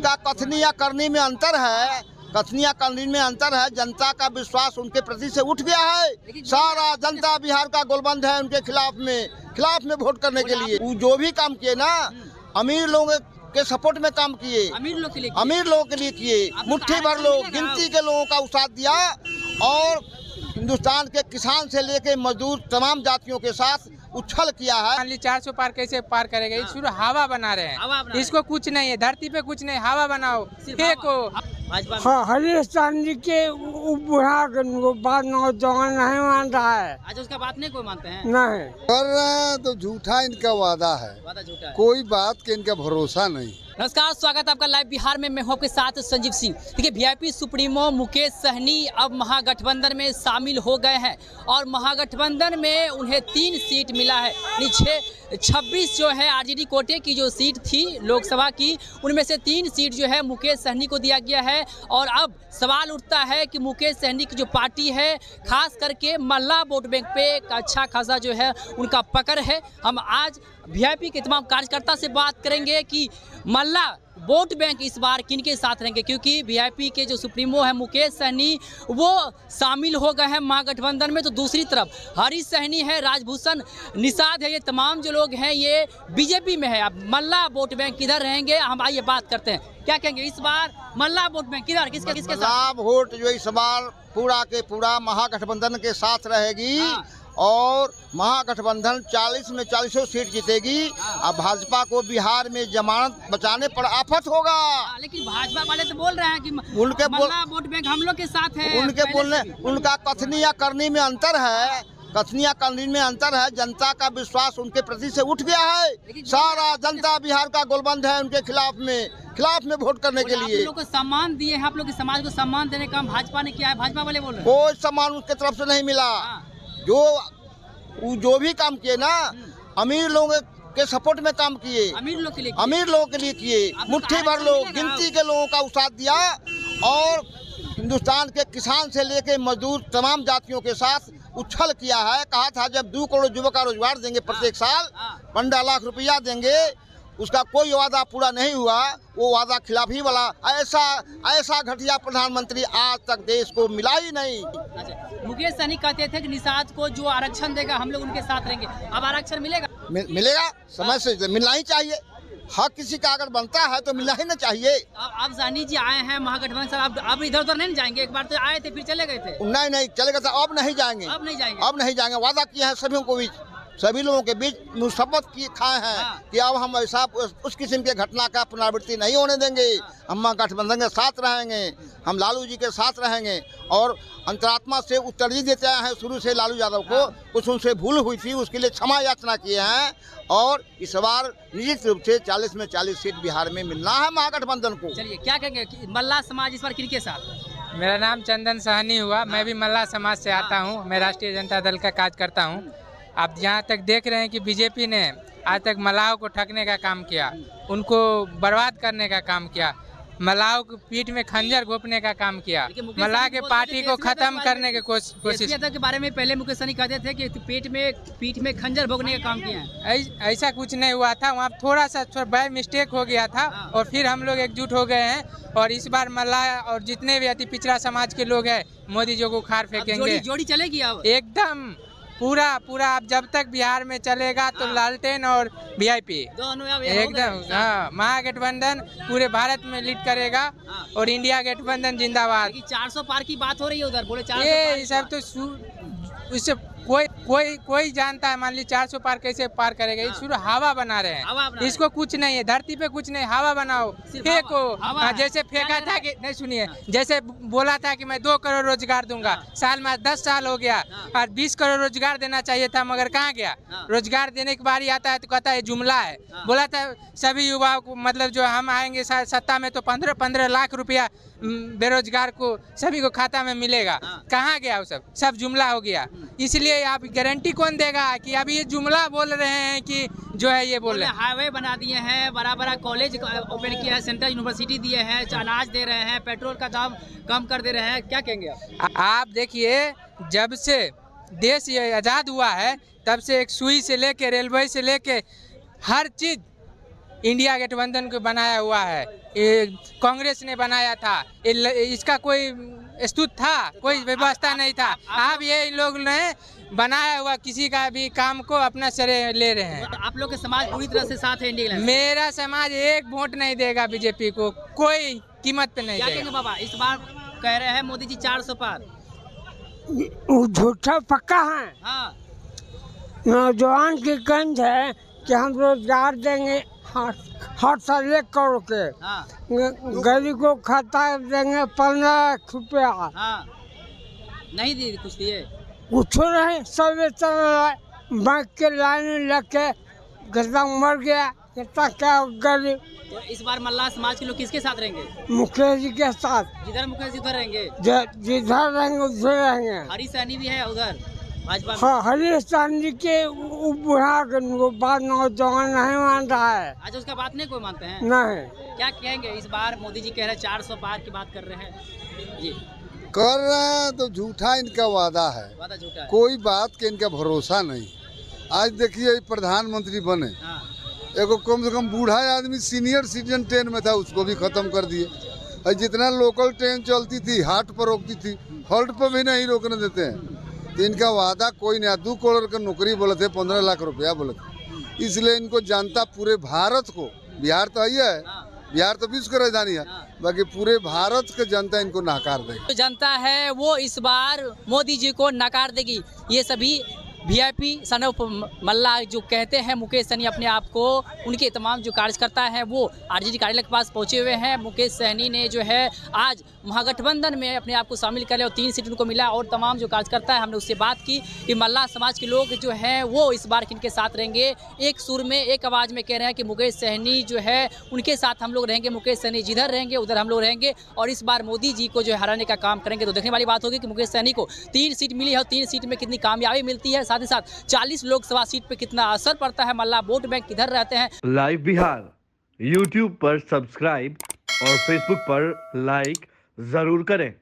उनका कथनी या करनी में अंतर है। कथनी या करनी में अंतर है। जनता का विश्वास उनके प्रति से उठ गया है। सारा जनता बिहार का गोलबंद है उनके खिलाफ में वोट करने के लिए। वो जो भी काम किए ना, अमीर लोगों के सपोर्ट में काम किए, अमीर लोगों के लिए किए। मुट्ठी भर लोग, गिनती के लोगों का साथ दिया और हिंदुस्तान के किसान से लेके मजदूर तमाम जातियों के साथ उछल किया है। मान ली 400 पार कैसे पार करेगा? ये शुरू हवा बना रहे हैं, इसको कुछ नहीं है, धरती पे कुछ नहीं, हवा बनाओ, फेंको। हाँ, हरीश जी के बुढ़ा बात नौजवान नहीं मान रहा है। अच्छा, उसका बात नहीं कोई मानते हैं? नहीं कर रहे हैं तो झूठा इनका वादा है, कोई बात के इनका भरोसा नहीं। नमस्कार, स्वागत है आपका लाइव बिहार में। मैं हूं आपके साथ संजीव सिंह। देखिए, वीआईपी सुप्रीमो मुकेश सहनी अब महागठबंधन में शामिल हो गए हैं और महागठबंधन में उन्हें 3 सीट मिला है। 26 जो है आरजेडी कोटे की जो सीट थी लोकसभा की, उनमें से 3 सीट जो है मुकेश सहनी को दिया गया है। और अब सवाल उठता है कि मुकेश सहनी की जो पार्टी है, खास करके मल्ला वोट बैंक पे एक अच्छा खासा जो है उनका पकड़ है। हम आज वीआईपी के तमाम कार्यकर्ता से बात करेंगे कि मल्ला वोट बैंक इस बार किनके साथ रहेंगे, क्योंकि वीआईपी के जो सुप्रीमो है मुकेश सहनी वो शामिल हो गए हैं महागठबंधन में। तो दूसरी तरफ हरीश सहनी है, राजभूषण निषाद है, ये तमाम जो लोग हैं ये बीजेपी में है। अब मल्ला वोट बैंक किधर रहेंगे, हम आइए बात करते हैं। क्या कहेंगे इस बार मल्ला वोट बैंक किधर, किसके साथ? वोट जो इस बार पूरा के पूरा महागठबंधन के साथ रहेगी। हाँ। और महागठबंधन 40 में 40 सीट जीतेगी। अब भाजपा को बिहार में जमानत बचाने पर आफत होगा। लेकिन भाजपा वाले तो बोल रहे हैं कि उनके वोट बैंक हम लोग के साथ है। उनका कथनी या करनी में अंतर है। कथनी या करनी में अंतर है। जनता का विश्वास उनके प्रति से उठ गया है। सारा जनता बिहार का गोलबंद है उनके खिलाफ में वोट करने के लिए। आप लोग को सम्मान दिए हैं, आप लोग के समाज को सम्मान देने का काम भाजपा ने किया है। भाजपा वाले बोल रहे हैं कोई सम्मान उसके तरफ से नहीं मिला। जो भी काम किए ना, अमीर लोगों के सपोर्ट में काम किए, अमीर लोगों के लिए किए। मुट्ठी भर लोग, गिनती के लोगों का साथ दिया और हिंदुस्तान के किसान से लेके मजदूर तमाम जातियों के साथ उछल किया है। कहा था जब 2 करोड़ युवक का रोजगार देंगे प्रत्येक साल, 15 लाख रुपया देंगे, उसका कोई वादा पूरा नहीं हुआ। वो वादा खिलाफी वाला ऐसा घटिया प्रधानमंत्री आज तक देश को मिला ही नहीं। मुकेश सहनी कहते थे कि निषाद को जो आरक्षण देगा हम लोग उनके साथ रहेंगे। अब आरक्षण मिलेगा? मिलेगा, समय से मिलना ही चाहिए। हक किसी का अगर बनता है तो मिलना ही ना चाहिए। अब सहनी जी आए हैं महागठबंधन से, अब इधर उधर नहीं जाएंगे? एक बार तो आए थे फिर चले गए थे। नहीं चले गए थे, अब नहीं जाएंगे। वादा किया है सभी लोगों के बीच शपथ खाए हैं कि अब हम ऐसा उस किस्म के घटना का पुनरावृत्ति नहीं होने देंगे। हम गठबंधन के साथ रहेंगे, हम लालू जी के साथ रहेंगे। और अंतरात्मा से उत्तरजी देते आए हैं शुरू से लालू यादव को। कुछ उनसे भूल हुई थी, उसके लिए क्षमा याचना किए हैं। और इस बार निश्चित रूप से 40 में 40 सीट बिहार में मिलना है महागठबंधन को। चलिए, क्या कहेंगे मल्ला समाज इस बार किनके साथ? मेरा नाम चंदन सहनी हुआ, मैं भी मल्ला समाज से आता हूँ। मैं राष्ट्रीय जनता दल का काज करता हूँ। आप जहाँ तक देख रहे हैं कि बीजेपी ने आज तक मल्लाहों को ठगने का काम किया, उनको बर्बाद करने का काम किया, मल्लाहों की पीठ में खंजर घोंपने का काम किया, मल्लाह के पार्टी को खत्म करने की कोशिश के बारे में पहले मुकेश सहनी कहते थे कि पीठ में खंजर भोगने का काम किया है। ऐसा कुछ नहीं हुआ था, वहाँ थोड़ा सा बाय मिस्टेक हो गया था और फिर हम लोग एकजुट हो गए हैं। और इस बार मल्लाह और जितने भी अति पिछड़ा समाज के लोग हैं मोदी जी को उखाड़ फेंकेंगे। जोड़ी चलेगी अब एकदम पूरा। आप जब तक बिहार में चलेगा तो लालटेन और वीआईपी एकदम। हाँ, महागठबंधन पूरे भारत में लीड करेगा और इंडिया गठबंधन जिंदाबाद। 400 पार की बात हो रही है उधर, बोले 400 ये सब तो इससे कोई जानता है। मान ली 400 पार कैसे पार करेगा? ये शुरू हवा बना रहे हैं, इसको कुछ नहीं है, धरती पे कुछ नहीं, हवा बनाओ, फेंको। जैसे फेंका था कि नहीं, सुनिए, जैसे बोला था कि मैं 2 करोड़ रोजगार दूंगा, साल में 10 साल हो गया और 20 करोड़ रोजगार देना चाहिए था, मगर कहाँ गया? रोजगार देने की बारी आता है तो कहता है जुमला है। बोला था सभी युवाओं को, मतलब जो हम आएंगे सत्ता में तो 15 लाख रुपया बेरोजगार को सभी को खाता में मिलेगा। कहाँ गया वो सब जुमला हो गया। इसलिए आप गारंटी कौन देगा कि अभी ये जुमला बोल रहे हैं कि जो है ये बोल रहे हैं? हाईवे बना दिए हैं, बड़ा कॉलेज ओपन किया है, सेंट्रल यूनिवर्सिटी दिए हैं, अनाज दे रहे हैं, पेट्रोल का दाम कम कर दे रहे हैं। क्या कहेंगे आप? देखिए, जब से देश ये आज़ाद हुआ है तब से एक सुई से लेके रेलवे से लेके हर चीज इंडिया गठबंधन को बनाया हुआ है, कांग्रेस ने बनाया था, इसका कोई स्तुत था, कोई व्यवस्था नहीं था। अब ये इन लोग ने बनाया हुआ किसी का भी काम को अपना श्रेय ले रहे हैं। आप लोग के समाज पूरी तरह से साथ है इंडिया के? मेरा समाज एक वोट नहीं देगा बीजेपी को, कोई कीमत पे नहीं क्या देगा। कहेंगे बाबा, इस बार कह रहे हैं मोदी जी 400 पार? वो झूठा पक्का है। हाँ, नौजवान की गंज है कि हम रोजगार देंगे हर साल 1 करोड़ के, हाँ, गरीब को खाता देंगे 15 लाख रुपया, हाँ, नहीं दी कुछ दिए? कुछ नहीं, सब चल रहा है। बैंक के लाइन में लग के कितना मर गया, कितना क्या गरीब। तो इस बार मल्लाह समाज के लोग किसके साथ रहेंगे? मुकेश जी के साथ, जिधर मुकेश जी उधर रहेंगे? जिधर रहेंगे उधर रहेंगे। हरी सहनी भी है उधर भाजपा में? हाँ, हरीश जी के बुढ़ा बात नौजवान नहीं मान रहा है। अच्छा, उसका बात नहीं कोई मानते हैं? नहीं, क्या कहेंगे इस बार मोदी जी कह रहे हैं 400 पार की बात कर रहे हैं जी? कर रहे हैं तो झूठा इनका वादा है, वादा झूठा है। कोई बात के इनका भरोसा नहीं। आज देखिए प्रधानमंत्री बने, हाँ, एगो कम से कम बूढ़ा आदमी सीनियर सिटीजन ट्रेन में था, उसको भी खत्म कर दिए। और जितना लोकल ट्रेन चलती थी हाट पर रोकती थी, हॉल्ट पर भी नहीं रोकने देते हैं। तो इनका वादा कोई नहीं। 2 करोड़ का नौकरी बोले थे, 15 लाख रुपया बोले थे। इसलिए इनको जनता पूरे भारत को, बिहार तो ही है, बिहार तो विश्व की राजधानी है, बाकी पूरे भारत के जनता इनको नकार देगी। जो जनता है वो इस बार मोदी जी को नकार देगी। ये सभी वीआईपी सन ऑफ मल्ला जो कहते हैं मुकेश सहनी अपने आप को, उनके तमाम जो कार्यकर्ता हैं वो आरजेडी कार्यालय के पास पहुंचे हुए हैं। मुकेश सहनी ने जो है आज महागठबंधन में अपने आप को शामिल कर लिया और 3 सीट उनको मिला। और तमाम जो कार्यकर्ता है, हमने उससे बात की कि मल्ला समाज के लोग जो हैं वो इस बार किनके साथ रहेंगे। एक सुर में एक आवाज़ में कह रहे हैं कि मुकेश सहनी जो है उनके साथ हम लोग रहेंगे, मुकेश सहनी जिधर रहेंगे उधर हम लोग रहेंगे और इस बार मोदी जी को जो है हराने का काम करेंगे। तो देखने वाली बात होगी कि मुकेश सहनी को 3 सीट मिली है और 3 सीट में कितनी कामयाबी मिलती है, साथ ही साथ 40 लोकसभा सीट पे कितना असर पड़ता है। मल्ला वोट बैंक किधर रहते हैं। लाइव बिहार YouTube पर सब्सक्राइब और Facebook पर लाइक जरूर करें।